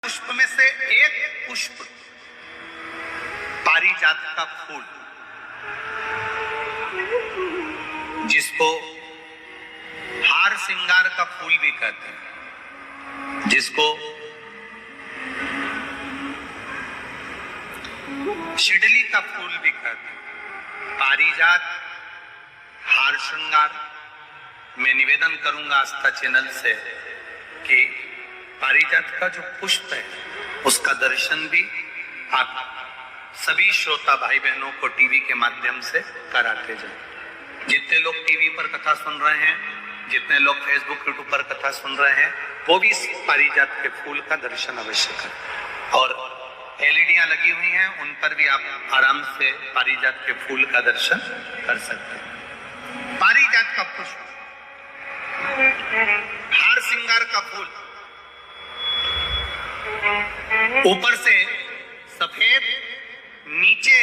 पुष्प में से एक पुष्प पारिजात का फूल, जिसको हार श्रृंगार का फूल भी कहते हैं, जिसको शिडली का फूल भी कहते हैं, पारिजात हार श्रृंगार। मैं निवेदन करूंगा आस्था चैनल से कि पारिजात का जो पुष्प है उसका दर्शन भी आप सभी श्रोता भाई बहनों को टीवी के माध्यम से कराते जाए। जितने लोग टीवी पर कथा सुन रहे हैं, जितने लोग फेसबुक यूट्यूब पर कथा सुन रहे हैं, वो भी इस पारिजात के फूल का दर्शन अवश्य करें। और एलईडियां लगी हुई हैं, उन पर भी आप आराम से पारिजात के फूल का दर्शन कर सकते हैं। पारिजात का पुष्प, हार श्रृंगार का फूल, ऊपर से सफेद, नीचे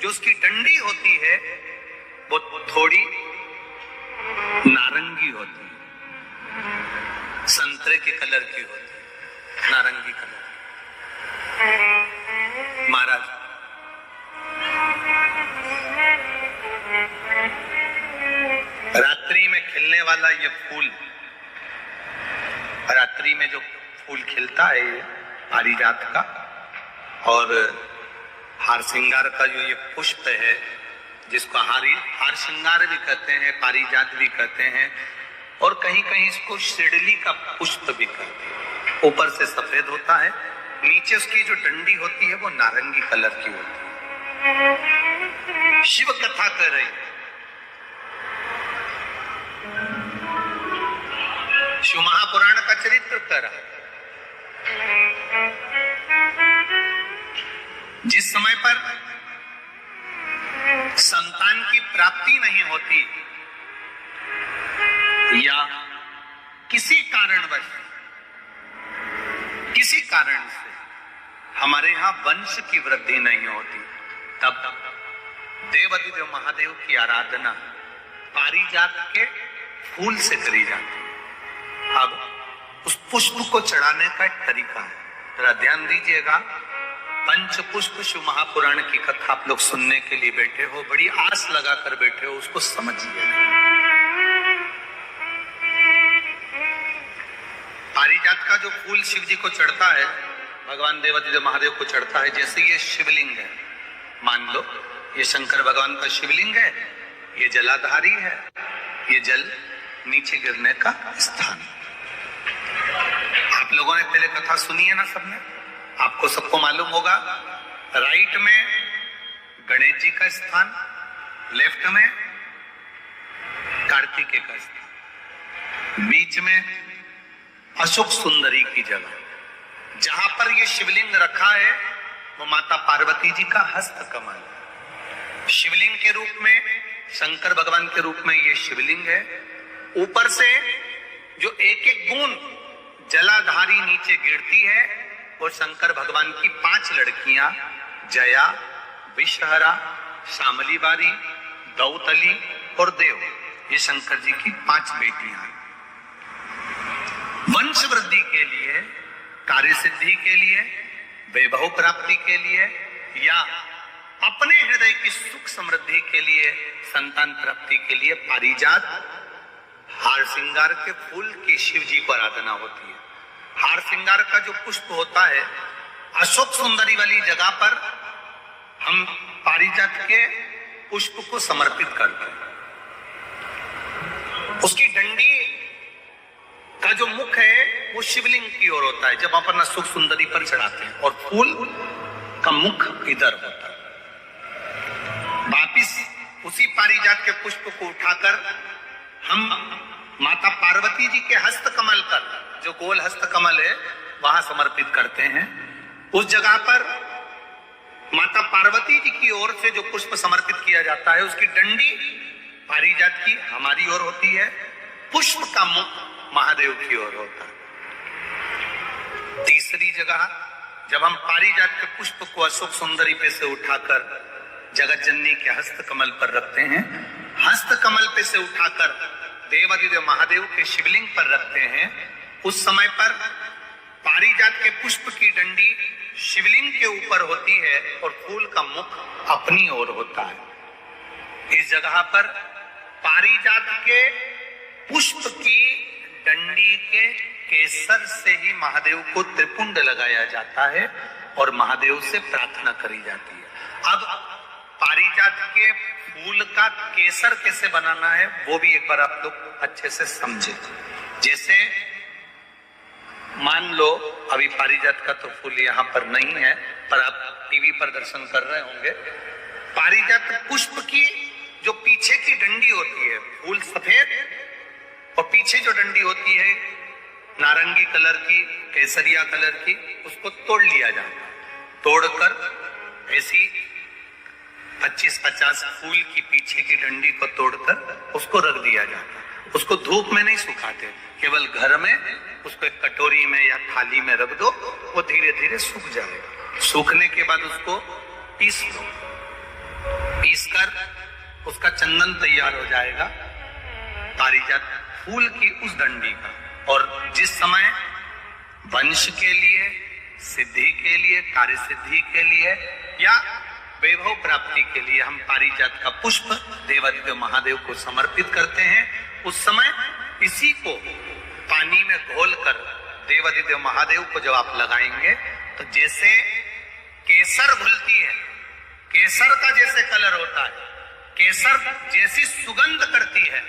जो उसकी डंडी होती है वो थोड़ी नारंगी होती है, संतरे के कलर की होती है, नारंगी कलर। महाराज रात्रि में खिलने वाला ये फूल, रात्रि में जो फूल खिलता है ये पारिजात का, और हार श्रृंगार का जो ये पुष्प है, जिसको हार श्रृंगार भी कहते हैं, पारिजात भी कहते हैं, और कहीं कहीं इसको शिडली का पुष्प भी कहते हैं। ऊपर से सफेद होता है, नीचे उसकी जो डंडी होती है वो नारंगी कलर की होती है। शिव कथा कर रही, शिव महापुराण का चरित्र कर रहा है। जिस समय पर संतान की प्राप्ति नहीं होती या किसी कारणवश, किसी कारण से हमारे यहां वंश की वृद्धि नहीं होती, तब देवाधिदेव महादेव की आराधना पारिजात के फूल से करी जाती है। अब उस पुष्प को चढ़ाने का एक तरीका है, जरा ध्यान दीजिएगा। पंच पुष्प शिव महापुराण की कथा आप लोग सुनने के लिए बैठे हो, बड़ी आस लगाकर बैठे हो, उसको समझिए। पारिजात का जो फूल शिव जी को चढ़ता है, भगवान देवाधिदेव महादेव को चढ़ता है, जैसे ये शिवलिंग है, मान लो ये शंकर भगवान का शिवलिंग है, ये जलाधारी है, ये जल नीचे गिरने का स्थान। आप लोगों ने पहले कथा सुनी है ना सबने, आपको सबको मालूम होगा। राइट में गणेश जी का स्थान, लेफ्ट में कार्तिकेय का स्थान, बीच में अशोक सुंदरी की जगह। जहां पर ये शिवलिंग रखा है वो माता पार्वती जी का हस्त कमल है। शिवलिंग के रूप में, शंकर भगवान के रूप में ये शिवलिंग है। ऊपर से जो एक एक बूंद जलाधारी नीचे गिरती है, और शंकर भगवान की 5 लड़कियां, जया, विषहरा, शामली बारी, दौतली और देव, ये शंकर जी की 5 बेटियां हैं। वंश वृद्धि के लिए, कार्य सिद्धि के लिए, वैभव प्राप्ति के लिए, या अपने हृदय की सुख समृद्धि के लिए, संतान प्राप्ति के लिए पारिजात हार श्रृंगार के फूल की शिव जी को आराधना होती है। हार श्रृंगार का जो पुष्प होता है, अशोक सुंदरी वाली जगह पर हम पारिजात के पुष्प को समर्पित करते हैं। उसकी डंडी का जो मुख है वो शिवलिंग की ओर होता है जब अपन अशोक सुंदरी पर चढ़ाते हैं, और फूल का मुख इधर होता है। वापिस उसी पारिजात के पुष्प को उठाकर हम माता पार्वती जी के हस्त कमल पर, जो गोल हस्त कमल है, वहां समर्पित करते हैं। उस जगह पर माता पार्वती जी की ओर से जो पुष्प समर्पित किया जाता है, उसकी डंडी पारिजात की हमारी ओर होती है, पुष्प का मुख महादेव की ओर होता है। तीसरी जगह, जब हम पारिजात के पुष्प को अशोक सुंदरी पे से उठाकर जगत जननी के हस्त कमल पर रखते हैं, हस्त कमल पे से उठाकर देवाधिदेव महादेव के शिवलिंग पर रखते हैं, उस समय पर पारिजात के पुष्प की डंडी शिवलिंग के ऊपर होती है और फूल का मुख अपनी ओर होता है। इस जगह पर पारिजात के पुष्प की डंडी के केसर से ही महादेव को त्रिपुंड लगाया जाता है और महादेव से प्रार्थना करी जाती है। अब पारिजात के फूल का केसर कैसे बनाना है वो भी एक बार आप लोग अच्छे से समझे। जैसे मान लो अभी पारिजात का तो फूल यहाँ पर नहीं है, पर आप टीवी पर दर्शन कर रहे होंगे। पारिजात पुष्प की जो पीछे की डंडी होती है, फूल सफेद और पीछे जो डंडी होती है नारंगी कलर की, केसरिया कलर की, उसको तोड़ लिया जाता है। तोड़कर ऐसी 25-50 फूल की पीछे की डंडी को तोड़कर उसको रख दिया जाता है। उसको धूप में नहीं सुखाते, केवल घर में उसको एक कटोरी में या थाली में रख दो, वो धीरे धीरे सूख जाएगा। सूखने के बाद उसको पीस लो, पीसकर उसका चंदन तैयार हो जाएगा पारिजात फूल की उस डंडी का। और जिस समय वंश के लिए, सिद्धि के लिए, कार्य सिद्धि के लिए या वैभव प्राप्ति के लिए हम पारिजात का पुष्प देवादिदेव महादेव को समर्पित करते हैं, उस समय इसी को पानी में घोलकर देवादिदेव महादेव को जब आप लगाएंगे तो जैसे केसर घुलती है, केसर का जैसे कलर होता है, केसर जैसी सुगंध करती है,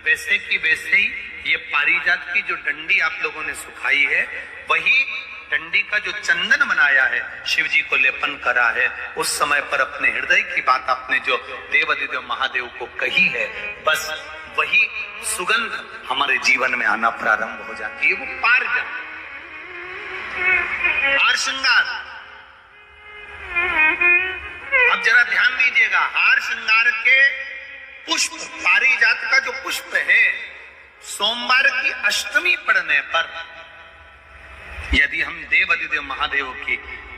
वैसे की वैसे ही ये पारिजात की जो डंडी आप लोगों ने सुखाई है, वही डंडी का जो चंदन बनाया है, शिव जी को लेपन करा है, उस समय पर अपने हृदय की बात आपने जो देवादिदेव महादेव को कही है, बस वही सुगंध हमारे जीवन में आना प्रारंभ हो जाती है। वो पारिजात हार श्रृंगार। अब जरा ध्यान दीजिएगा, हार श्रृंगार के पुष्प, पारिजात का जो पुष्प है, सोमवार की अष्टमी पड़ने पर यदि हम देवादिदेव महादेव की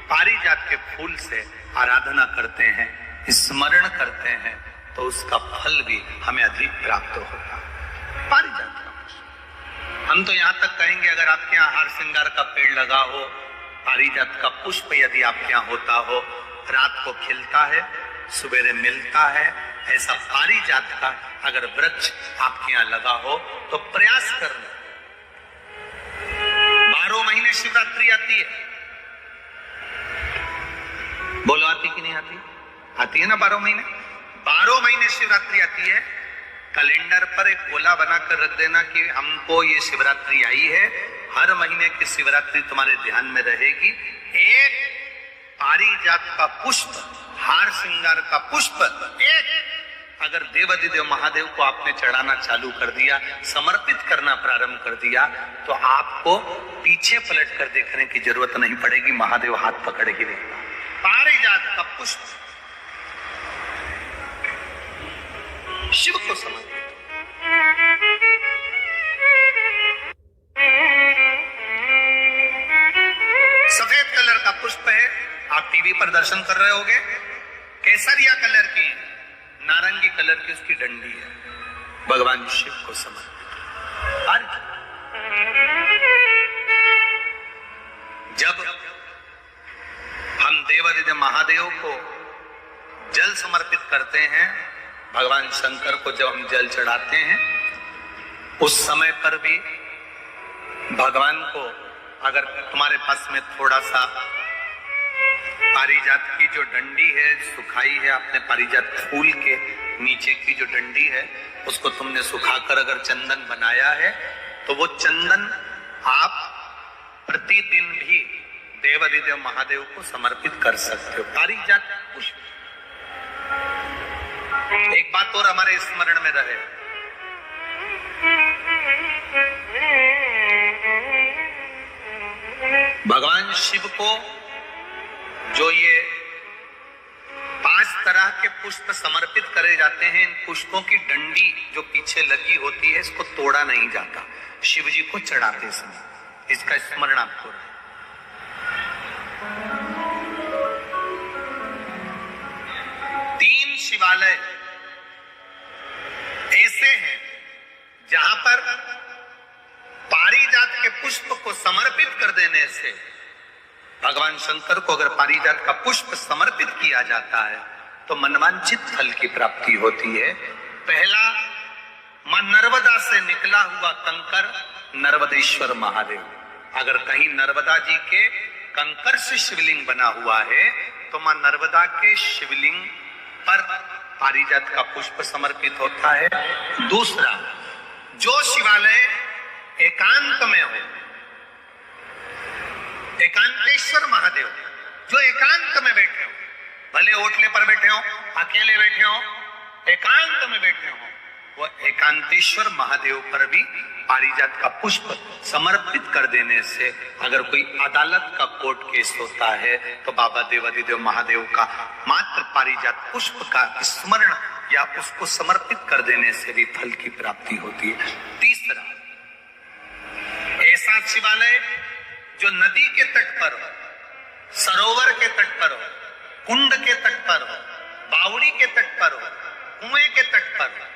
पारिजात के फूल से आराधना करते हैं, स्मरण करते हैं, तो उसका फल भी हमें अधिक प्राप्त होता है। पारिजात का पुष्प, हम तो यहां तक कहेंगे अगर आपके यहाँ हार श्रृंगार का पेड़ लगा हो, पारिजात का पुष्प यदि आपके यहाँ होता हो, रात को खिलता है, सवेरे मिलता है, ऐसा पारिजात का अगर वृक्ष आपके यहाँ लगा हो तो प्रयास करना। 12 महीने शिवरात्रि आती है, बोलो आती कि नहीं आती? आती है ना 12 महीने। 12 महीने शिवरात्रि आती है। कैलेंडर पर एक गोला बनाकर रख देना कि हमको ये शिवरात्रि आई है, हर महीने की शिवरात्रि तुम्हारे ध्यान में रहेगी। एक पारिजात का पुष्प, हार श्रृंगार का पुष्प एक अगर देवादिदेव महादेव को आपने चढ़ाना चालू कर दिया, समर्पित करना प्रारंभ कर दिया, तो आपको पीछे पलट कर देखने की जरूरत नहीं पड़ेगी, महादेव हाथ पकड़ ही लेगा। पारिजात का पुष्प शिव को समर्पित। सफेद कलर का पुष्प है, आप टीवी पर दर्शन कर रहे होंगे। केसरिया कलर की, नारंगी कलर की उसकी डंडी है, भगवान शिव को समर्पित। जब हम देवादिदेव महादेव को जल समर्पित करते हैं, भगवान शंकर को जब हम जल चढ़ाते हैं, उस समय पर भी भगवान को अगर तुम्हारे पास में थोड़ा सा पारिजात की जो डंडी है सुखाई है, आपने पारिजात फूल के नीचे की जो डंडी है उसको तुमने सुखाकर अगर चंदन बनाया है, तो वो चंदन आप प्रतिदिन भी देवादिदेव महादेव को समर्पित कर सकते हो। पारिजात पुष्प। एक बात और हमारे स्मरण में रहे, भगवान शिव को जो ये 5 तरह के पुष्प समर्पित करे जाते हैं, इन पुष्पों की डंडी जो पीछे लगी होती है, इसको तोड़ा नहीं जाता शिव जी को चढ़ाते समय। इसका स्मरण आपको रहे। 3 शिवालय ऐसे हैं जहां पर पारिजात के पुष्प को समर्पित कर देने से भगवान शंकर को अगर पारिजात का पुष्प समर्पित किया जाता है तो मनवांछित फल की प्राप्ति होती है। पहला, मां नर्मदा से निकला हुआ कंकर नर्मदेश्वर महादेव। अगर कहीं नर्मदा जी के कंकर से शिवलिंग बना हुआ है तो मां नर्मदा के शिवलिंग पर पारिजात का पुष्प समर्पित होता है। दूसरा, जो शिवालय एकांत में हो, एकांतेश्वर महादेव जो एकांत में बैठे हो, भले ओटले पर बैठे हो, अकेले बैठे हो, एकांत में बैठे हो, वो एकांतेश्वर महादेव पर भी पारिजात का पुष्प समर्पित कर देने से अगर कोई अदालत का कोर्ट केस होता है तो बाबा देवादिदेव महादेव का मात्र पारिजात पुष्प का स्मरण या उसको समर्पित कर देने से भी फल की प्राप्ति होती है। तीसरा, ऐसा शिवालय जो नदी के तट पर हो, सरोवर के तट पर हो, कुंड के तट पर हो, बावड़ी के तट पर हो, कुएं के तट पर हो।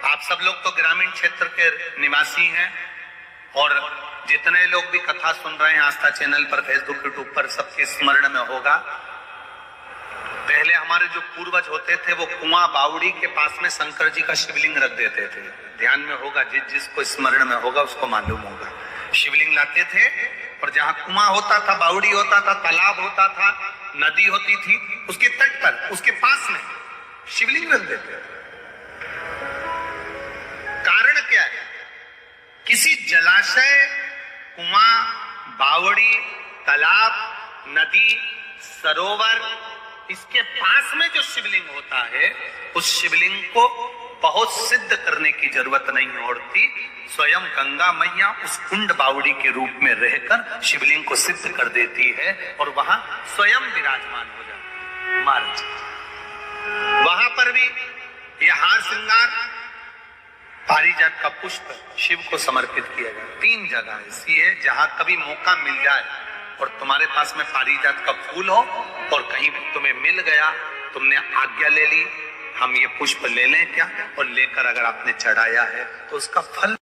आप सब लोग तो ग्रामीण क्षेत्र के निवासी हैं और जितने लोग भी कथा सुन रहे हैं आस्था चैनल पर, फेसबुक, यूट्यूब पर, सबके स्मरण में होगा, पहले हमारे जो पूर्वज होते थे वो कुआं बावड़ी के पास में शंकर जी का शिवलिंग रख देते थे। ध्यान में होगा, जिसको स्मरण में होगा उसको मालूम होगा। शिवलिंग लाते थे और जहां कुआं होता था, बावड़ी होता था, तालाब होता था, नदी होती थी, उसके तट पर, उसके पास में शिवलिंग रख देते थे। कारण क्या है? किसी जलाशय, कुआं, बावड़ी, तालाब, नदी, सरोवर, इसके पास में जो शिवलिंग होता है उस शिवलिंग को बहुत सिद्ध करने की जरूरत नहीं होती। स्वयं गंगा मैया उस कुंड बावड़ी के रूप में रहकर शिवलिंग को सिद्ध कर देती है और वहां स्वयं विराजमान हो जाती है। महाराज, वहां पर भी यह हार श्रृंगार पारिजात का पुष्प शिव को समर्पित किया जाए। 3 जगह ऐसी है जहां कभी मौका मिल जाए और तुम्हारे पास में पारिजात का फूल हो और कहीं तुम्हें मिल गया, तुमने आज्ञा ले ली, हम ये पुष्प ले लें क्या, और लेकर अगर आपने चढ़ाया है तो उसका फल